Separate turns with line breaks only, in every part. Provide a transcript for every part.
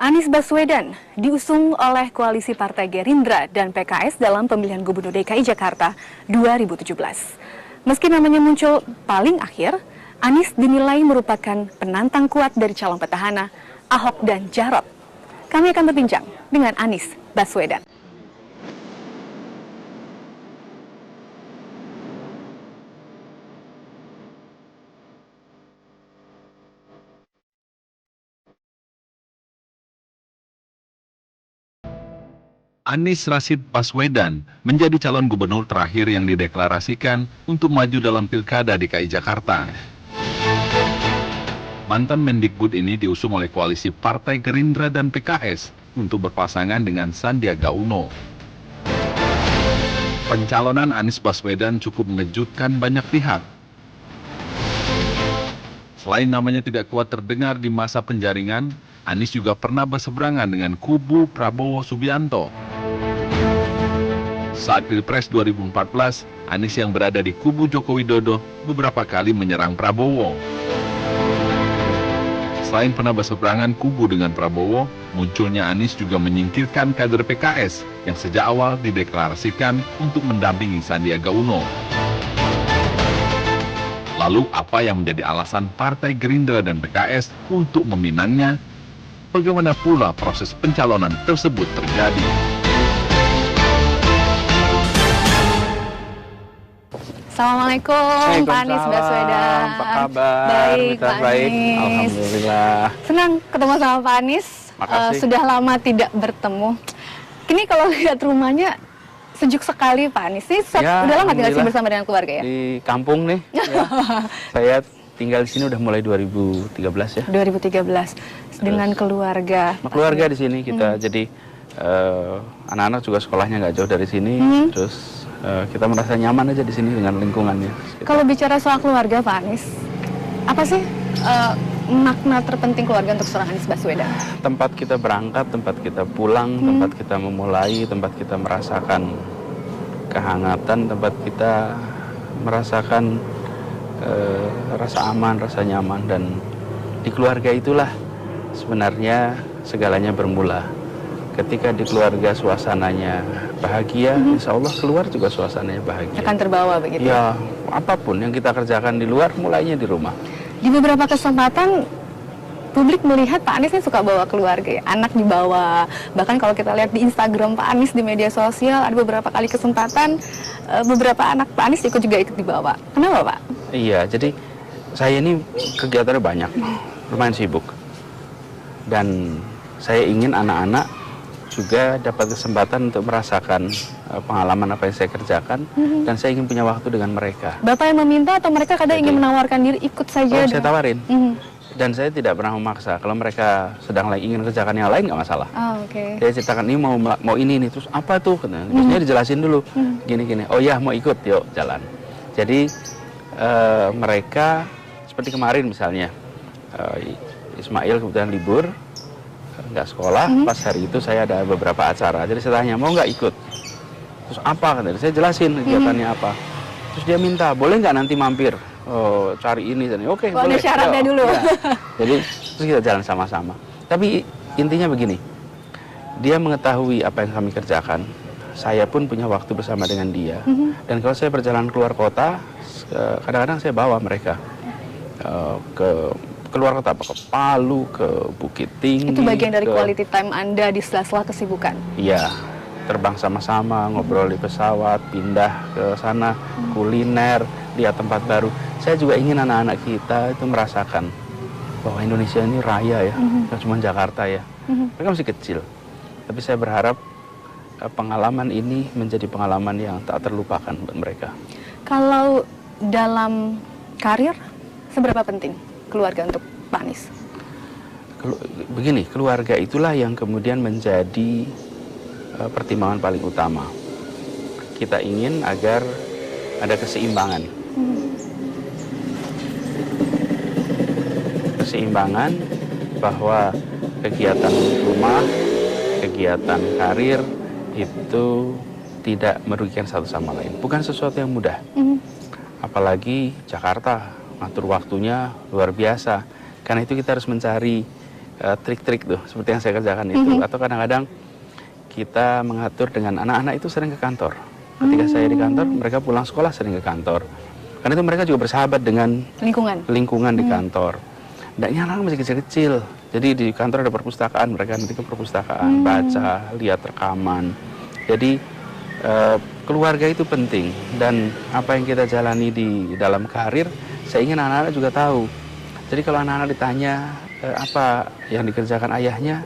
Anies Baswedan diusung oleh koalisi Partai Gerindra dan PKS dalam pemilihan Gubernur DKI Jakarta 2017. Meski namanya muncul paling akhir, Anies dinilai merupakan penantang kuat dari calon petahana Ahok dan Jarot. Kami akan berbincang dengan Anies Baswedan.
Anies Rashid Baswedan menjadi calon gubernur terakhir yang dideklarasikan untuk maju dalam Pilkada DKI Jakarta. Mantan Mendikbud ini diusung oleh koalisi Partai Gerindra dan PKS untuk berpasangan dengan Sandiaga Uno. Pencalonan Anies Baswedan cukup mengejutkan banyak pihak. Selain namanya tidak kuat terdengar di masa penjaringan, Anies juga pernah berseberangan dengan kubu Prabowo Subianto. Saat Pilpres 2014, Anies yang berada di kubu Joko Widodo beberapa kali menyerang Prabowo. Selain pernah berseberangan kubu dengan Prabowo, munculnya Anies juga menyingkirkan kader PKS yang sejak awal dideklarasikan untuk mendampingi Sandiaga Uno. Lalu apa yang menjadi alasan Partai Gerindra dan PKS untuk meminangnya? Bagaimana pula proses pencalonan tersebut terjadi?
Assalamualaikum Pak Anies Baswedan.
Apa kabar?
Baik, Pak
Baik.
Anies.
Alhamdulillah.
Senang ketemu sama Pak Anies.
Makasih.
Sudah lama tidak bertemu. Ini kalau lihat rumahnya sejuk sekali Pak Anies. Ini
Ya,
udah lama tinggal sini
alhamdulillah.
bersama dengan keluarga ya?
Di kampung nih. Ya. Saya tinggal di sini udah mulai 2013 ya.
2013 dengan keluarga.
Sama keluarga di sini kita. Jadi anak-anak juga sekolahnya nggak jauh dari sini. Terus kita merasa nyaman aja di sini dengan lingkungannya.
Kalau bicara soal keluarga Pak Anies, apa sih makna terpenting keluarga untuk seorang Anies Baswedan?
Tempat kita berangkat, tempat kita pulang, tempat kita memulai, tempat kita merasakan kehangatan, tempat kita merasakan rasa aman, rasa nyaman. Dan di keluarga itulah sebenarnya segalanya bermula. Ketika di keluarga suasananya bahagia, insya Allah keluar juga suasananya bahagia.
Akan terbawa begitu?
Ya, apapun yang kita kerjakan di luar, mulainya di rumah.
Di beberapa kesempatan publik melihat Pak Anies ini suka bawa keluarga ya, anak dibawa. Bahkan kalau kita lihat di Instagram Pak Anies di media sosial, ada beberapa kali kesempatan beberapa anak Pak Anies ikut dibawa. Kenapa Pak?
Iya, jadi saya ini kegiatannya banyak, lumayan sibuk. Dan saya ingin anak-anak juga dapat kesempatan untuk merasakan pengalaman apa yang saya kerjakan, dan saya ingin punya waktu dengan mereka.
Bapak yang meminta atau mereka kadang ingin menawarkan diri ikut saja?
Saya tawarin, dan saya tidak pernah memaksa. Kalau mereka sedang ingin kerjakan yang lain, nggak masalah.
Oke.
Saya ceritakan ini mau ini nih, terus apa tuh? Biasanya dijelasin dulu, gini-gini. Oh ya, mau ikut, yuk jalan. Jadi mereka seperti kemarin misalnya, Ismail kebetulan libur, nggak sekolah, pas hari itu saya ada beberapa acara, jadi saya tanya, mau nggak ikut? Terus apa? Katanya, saya jelasin kegiatannya apa. Terus dia minta, boleh nggak nanti mampir? Oh, cari ini, dan oke, boleh.
Ada syaratnya dulu.
Ya. Jadi terus kita jalan sama-sama. Tapi intinya begini, dia mengetahui apa yang kami kerjakan, saya pun punya waktu bersama dengan dia. Dan kalau saya berjalan keluar kota, kadang-kadang saya bawa mereka keluar kota, ke Palu, ke Bukit Tinggi.
Itu bagian dari quality time Anda di sela-sela kesibukan?
Iya, terbang sama-sama, ngobrol di pesawat, pindah ke sana, kuliner, lihat tempat baru. Saya juga ingin anak-anak kita itu merasakan bahwa Indonesia ini raya ya, bukan cuma Jakarta ya. Mereka masih kecil, tapi saya berharap pengalaman ini menjadi pengalaman yang tak terlupakan buat mereka.
Kalau dalam karir, seberapa penting keluarga untuk Pak Anies?
Begini, keluarga itulah yang kemudian menjadi pertimbangan paling utama. Kita ingin agar ada keseimbangan. Keseimbangan bahwa kegiatan rumah, kegiatan karir itu tidak merugikan satu sama lain. Bukan sesuatu yang mudah. Apalagi Jakarta, ngatur waktunya luar biasa. Karena itu kita harus mencari trik-trik tuh seperti yang saya kerjakan itu. Atau kadang-kadang kita mengatur dengan anak-anak itu sering ke kantor. Ketika saya di kantor, mereka pulang sekolah sering ke kantor. Karena itu mereka juga bersahabat dengan lingkungan di kantor. Dan ini anak-anak masih kecil-kecil. Jadi di kantor ada perpustakaan, mereka nanti ke perpustakaan, baca, lihat rekaman. Jadi keluarga itu penting. Dan apa yang kita jalani di dalam karir, saya ingin anak-anak juga tahu. Jadi kalau anak-anak ditanya apa yang dikerjakan ayahnya,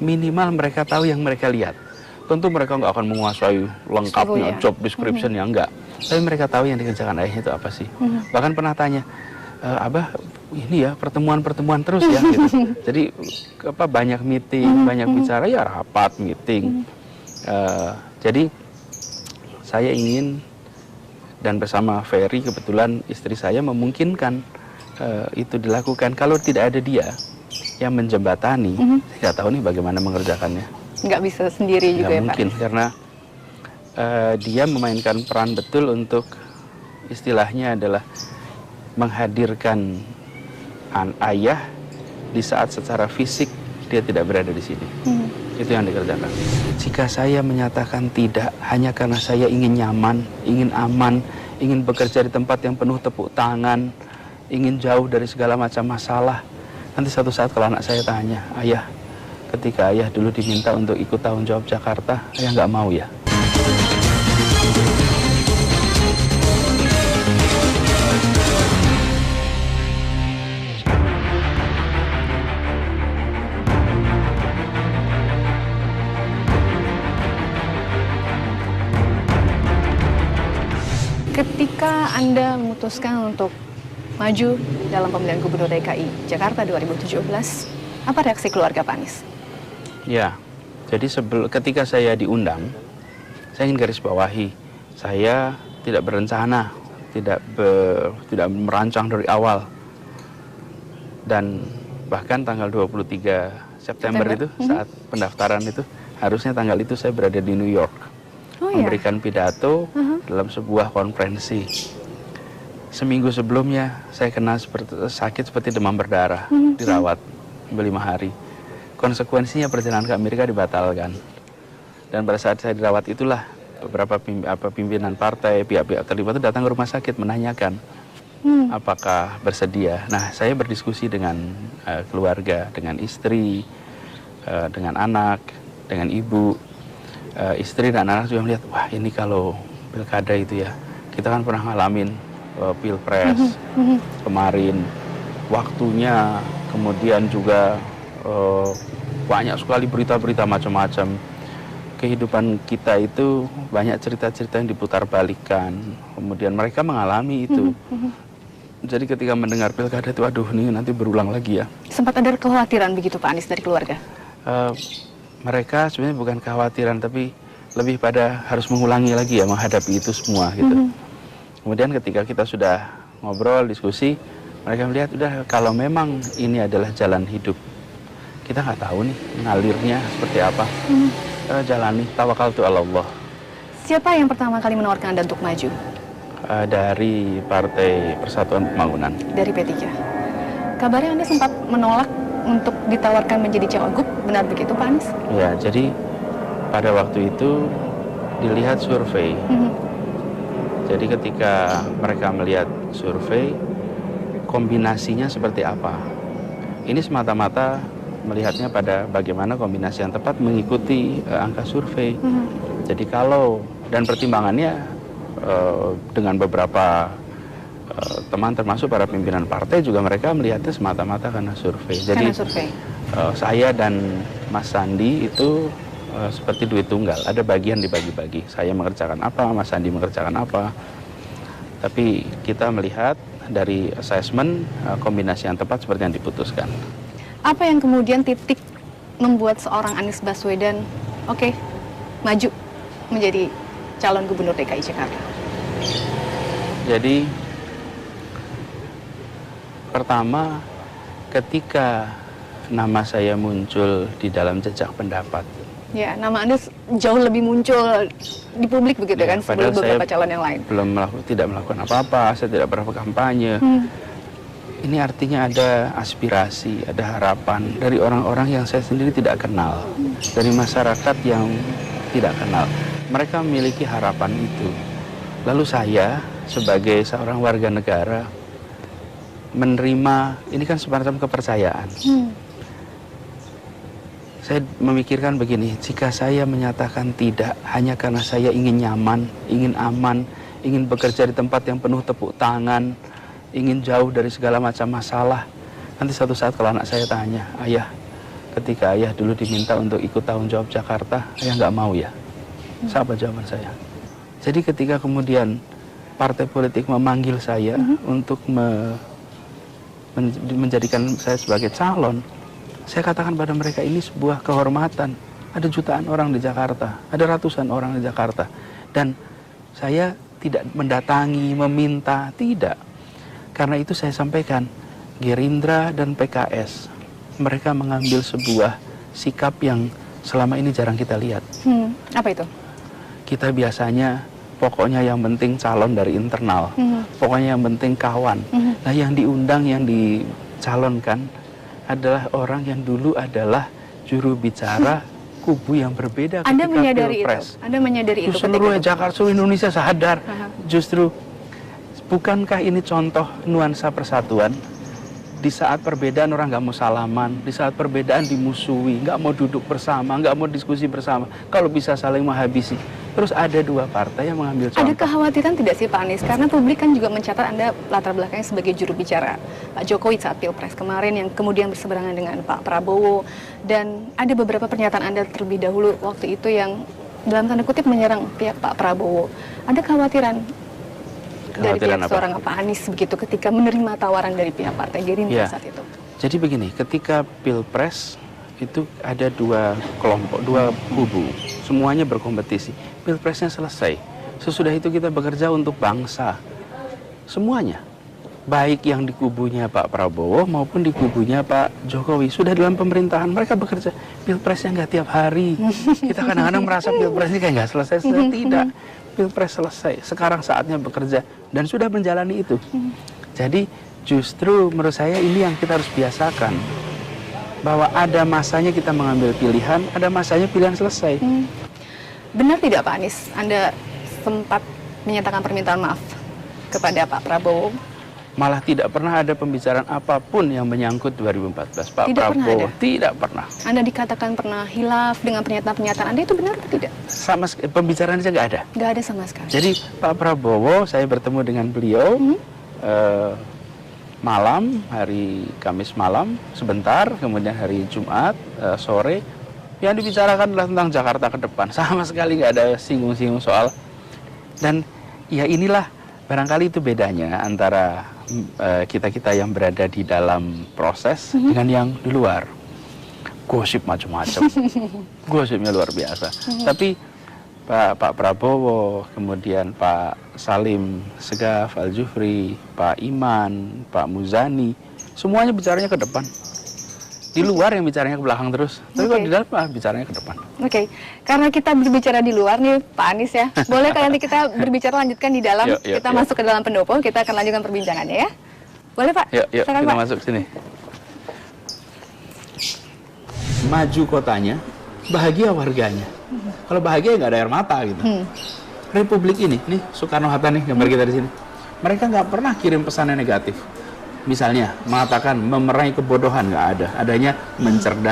minimal mereka tahu yang mereka lihat. Tentu mereka nggak akan menguasai lengkapnya job description yang enggak. Tapi mereka tahu yang dikerjakan ayahnya itu apa sih. Bahkan pernah tanya, Abah ini ya pertemuan-pertemuan terus ya gitu. Jadi banyak meeting, banyak bicara, ya rapat, meeting. Jadi saya ingin, dan bersama Ferry kebetulan istri saya memungkinkan itu dilakukan. Kalau tidak ada dia yang menjembatani, saya nggak tahu nih bagaimana mengerjakannya.
Nggak bisa sendiri juga ya Pak?
Mungkin, karena dia memainkan peran betul untuk istilahnya adalah menghadirkan ayah di saat secara fisik dia tidak berada di sini. Itu yang dikerjakan. Jika saya menyatakan tidak hanya karena saya ingin nyaman, ingin aman, ingin bekerja di tempat yang penuh tepuk tangan, ingin jauh dari segala macam masalah, nanti suatu saat kalau anak saya tanya, ayah, ketika ayah dulu diminta untuk ikut tanggung jawab Jakarta, ayah nggak mau ya?
Ketika Anda memutuskan untuk maju dalam pemilihan Gubernur DKI Jakarta 2017, apa reaksi keluarga Pak Anies?
Ya, jadi ketika saya diundang, saya ingin garis bawahi, saya tidak berencana, tidak merancang dari awal. Dan bahkan tanggal 23 September itu, saat pendaftaran itu, harusnya tanggal itu saya berada di New York. Memberikan pidato dalam sebuah konferensi. Seminggu sebelumnya saya kena sakit seperti demam berdarah, dirawat 5 hari. Konsekuensinya perjalanan ke Amerika dibatalkan. Dan pada saat saya dirawat itulah beberapa pimpinan partai, pihak-pihak terlibat itu datang ke rumah sakit menanyakan apakah bersedia. Nah, saya berdiskusi dengan keluarga, dengan istri, dengan anak, dengan ibu. Istri dan anak juga melihat, wah ini kalau pilkada itu ya, kita kan pernah ngalamin pilpres kemarin, waktunya, kemudian juga banyak sekali berita-berita macam-macam. Kehidupan kita itu banyak cerita-cerita yang diputar balikan, kemudian mereka mengalami itu. Jadi ketika mendengar pilkada itu, aduh ini nanti berulang lagi ya.
Sempat ada kekhawatiran begitu Pak Anies dari keluarga?
Mereka sebenarnya bukan kekhawatiran, tapi lebih pada harus mengulangi lagi ya, menghadapi itu semua gitu. Kemudian ketika kita sudah ngobrol, diskusi, mereka melihat udah kalau memang ini adalah jalan hidup, kita nggak tahu nih ngalirnya seperti apa, jalani, tawakaltu ala Allah.
Siapa yang pertama kali menawarkan Anda untuk maju?
Dari Partai Persatuan Pembangunan. Dari
P3. Kabarnya Anda sempat menolak untuk ditawarkan menjadi cawagup, benar begitu Pak Anies?
Ya, jadi pada waktu itu dilihat survei. Jadi ketika mereka melihat survei, kombinasinya seperti apa? Ini semata-mata melihatnya pada bagaimana kombinasi yang tepat mengikuti angka survei. Jadi kalau, dan pertimbangannya dengan beberapa teman termasuk para pimpinan partai juga mereka melihatnya semata-mata karena survei. Jadi saya dan Mas Sandi itu seperti duit tunggal, ada bagian dibagi-bagi. Saya mengerjakan apa, Mas Sandi mengerjakan apa. Tapi kita melihat dari assessment kombinasi yang tepat seperti yang diputuskan.
Apa yang kemudian titik membuat seorang Anies Baswedan maju menjadi calon gubernur DKI Jakarta?
Jadi pertama, ketika nama saya muncul di dalam jejak pendapat.
Ya, nama Anda jauh lebih muncul di publik begitu ya, kan sebelum beberapa calon yang lain.
Tidak melakukan apa-apa, saya tidak pernah kampanye. ini artinya ada aspirasi, ada harapan dari orang-orang yang saya sendiri tidak kenal, dari masyarakat yang tidak kenal. Mereka memiliki harapan itu. Lalu saya sebagai seorang warga negara menerima, ini kan semacam kepercayaan. Saya memikirkan begini, jika saya menyatakan tidak hanya karena saya ingin nyaman, ingin aman, ingin bekerja di tempat yang penuh tepuk tangan, ingin jauh dari segala macam masalah, nanti suatu saat kalau anak saya tanya, ayah, ketika ayah dulu diminta untuk ikut tanggung jawab Jakarta, ayah nggak mau ya? Apa jawaban saya? Jadi ketika kemudian partai politik memanggil saya untuk menjadikan saya sebagai calon, saya katakan pada mereka ini sebuah kehormatan. Ada jutaan orang di Jakarta, ada ratusan orang di Jakarta. Dan saya tidak mendatangi, meminta, tidak. Karena itu saya sampaikan, Gerindra dan PKS, mereka mengambil sebuah sikap yang selama ini jarang kita lihat.
Apa itu?
Kita biasanya pokoknya yang penting calon dari internal, pokoknya yang penting kawan. Nah yang diundang, yang dicalonkan adalah orang yang dulu adalah juru bicara kubu yang berbeda
Anda
ketika
menyadari
Pilpres.
itu? Anda menyadari itu?
Seluruh Jakarta, seluruh Indonesia sadar. Justru, bukankah ini contoh nuansa persatuan? Di saat perbedaan orang nggak mau salaman, di saat perbedaan dimusuhi, nggak mau duduk bersama, nggak mau diskusi bersama. Kalau bisa saling menghabisi. Terus ada dua partai yang mengambil contoh.
Ada kekhawatiran tidak sih Pak Anies? Karena publik kan juga mencatat Anda latar belakangnya sebagai juru bicara Pak Jokowi saat Pilpres kemarin yang kemudian berseberangan dengan Pak Prabowo. Dan ada beberapa pernyataan Anda terlebih dahulu waktu itu yang dalam tanda kutip menyerang pihak Pak Prabowo. Ada kekhawatiran dari pihak seorang Pak Anies begitu ketika menerima tawaran dari pihak Partai Gerindra saat itu?
Jadi begini, ketika Pilpres itu ada dua kelompok, dua kubu, semuanya berkompetisi. Pilpresnya selesai, sesudah itu kita bekerja untuk bangsa, semuanya, baik yang di kubunya Pak Prabowo maupun di kubunya Pak Jokowi sudah dalam pemerintahan, mereka bekerja. Pilpresnya nggak tiap hari. Kita kadang-kadang merasa Pilpres ini kayak nggak selesai, tidak. Pilpres selesai, sekarang saatnya bekerja dan sudah menjalani itu. Jadi justru menurut saya ini yang kita harus biasakan, bahwa ada masanya kita mengambil pilihan, ada masanya pilihan selesai.
Benar tidak Pak Anies, Anda sempat menyatakan permintaan maaf kepada Pak Prabowo?
Malah tidak pernah ada pembicaraan apapun yang menyangkut 2014. Pak Prabowo tidak pernah.
Anda dikatakan pernah hilaf dengan pernyataan-pernyataan Anda, itu benar atau tidak?
Sama pembicaraan saja nggak ada.
Nggak ada sama sekali.
Jadi Pak Prabowo, saya bertemu dengan beliau malam, hari Kamis malam sebentar, kemudian hari Jumat sore. Yang dibicarakan adalah tentang Jakarta ke depan. Sama sekali nggak ada singgung-singgung soal. Dan ya inilah barangkali itu bedanya antara kita-kita yang berada di dalam proses dengan yang di luar. Gosip macam-macam. Gosipnya luar biasa. Tapi Pak Prabowo, kemudian Pak Salim Segaf Al-Jufri, Pak Iman, Pak Muzani, semuanya bicaranya ke depan. Di luar yang bicaranya ke belakang terus, tapi kalau di dalam bicaranya ke depan.
Oke, karena kita berbicara di luar nih Pak Anies ya, boleh kan nanti kita berbicara lanjutkan di dalam, kita masuk ke dalam pendopo, kita akan lanjutkan perbincangannya ya. Boleh Pak?
Yuk, kita Pak masuk sini. Maju kotanya, bahagia warganya. Kalau bahagia nggak ada air mata gitu. Republik ini, nih Soekarno-Hatta nih gambar kita di sini. Mereka nggak pernah kirim pesan yang negatif. Misalnya mengatakan memerangi kebodohan, nggak ada. Adanya mencerdas